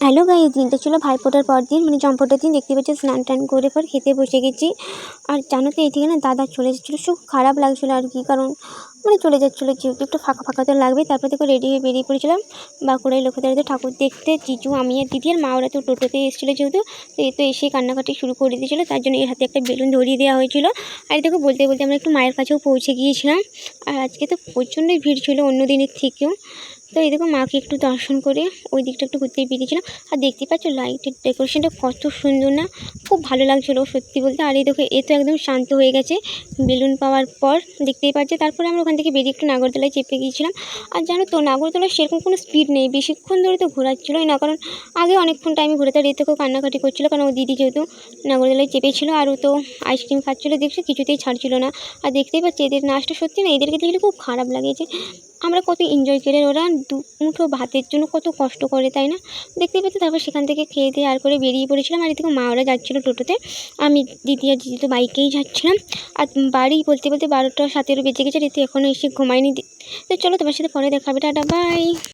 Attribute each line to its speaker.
Speaker 1: Hello guys, দিনটা ছিল ভাইফোঁটার পর দিন, মানে জমফোঁটার দিন। দেখতে পাচ্ছি স্নান টান করে পর খেতে বসে গেছি। আর জানো তো, এদিকে না দাদা চলে যাচ্ছিলো, খুব খারাপ লাগছিলো আর কি। কারণ মানে চলে যাচ্ছিলো, যেহেতু একটু ফাঁকা ফাঁকা তো লাগবে। তারপর থেকে রেডি হয়ে বেরিয়ে পড়েছিলাম বাঁকুড়ায় লক্ষ্মীদারিতে ঠাকুর দেখতে। জিজু, আমি আর দিদি আর মা ওরা তো টোটোতে এসেছিলো, যেহেতু তো এ তো এসে কান্নাকাটি শুরু করে দিয়েছিলো। তার জন্য এর হাতে একটা বেলুন ধরিয়ে দেওয়া হয়েছিল। আর দেখো, বলতে বলতে আমরা একটু মায়ের কাছেও পৌঁছে গিয়েছিলাম। আর আজকে তো প্রচণ্ডই ভিড় ছিল অন্য দিনের থেকেও। তো এই দেখো, মাকে একটু দর্শন করে ওই দিকটা একটু ঘুরতে বেরিয়েছিলাম। আর দেখতে পাচ্ছ লাইটের ডেকোরেশনটা কত সুন্দর না, খুব ভালো লাগছিলো সত্যি বলতে। আর এই দেখো, এ তো একদম শান্ত হয়ে গেছে বেলুন পাওয়ার পর, দেখতেই পাচ্ছে। তারপরে আমরা ওখান থেকে বেরিয়ে একটু নাগরদোলায় চেপে গিয়েছিলাম। আর জানো তো, নাগরদোলায় সেরকম কোনো স্পিড নেই, বেশিক্ষণ ধরে তো ঘোরাচ্ছিলোই না। কারণ আগে অনেকক্ষণ টাইমে ঘুরেতে, আর এ থেকেও কান্নাকাটি করছিলো, কারণ ও দিদি যেহেতু নাগরদোলায় চেপেছিলো। আর ও তো আইসক্রিম খাচ্ছিলো, দেখছি কিছুতেই ছাড়ছিল না। আর দেখতেই পাচ্ছি এদের নাচটা, সত্যি না, এদেরকে দেখলে খুব খারাপ লাগে যে আমরা কত এনজয় করে, ওরা দুমুঠো ভাতের জন্য কত কষ্ট করে, তাই না? দেখতেই পাচ্ছি। তারপর সেখান থেকে খেয়ে দিয়ে আর করে বেরিয়ে পড়েছিলাম। আর এদিকে মা ওরা যাচ্ছিলো টোটোতে, আমি দিদি আর দিদি তো বাইকেই যাচ্ছিলাম। আর বাড়ি বলতে বলতে 12টা 17 বেজে গেছে, রীতি এখনও এসে ঘুমায়নি। তো চলো, তোমার সাথে পরে দেখা হবে, টাটা বাই।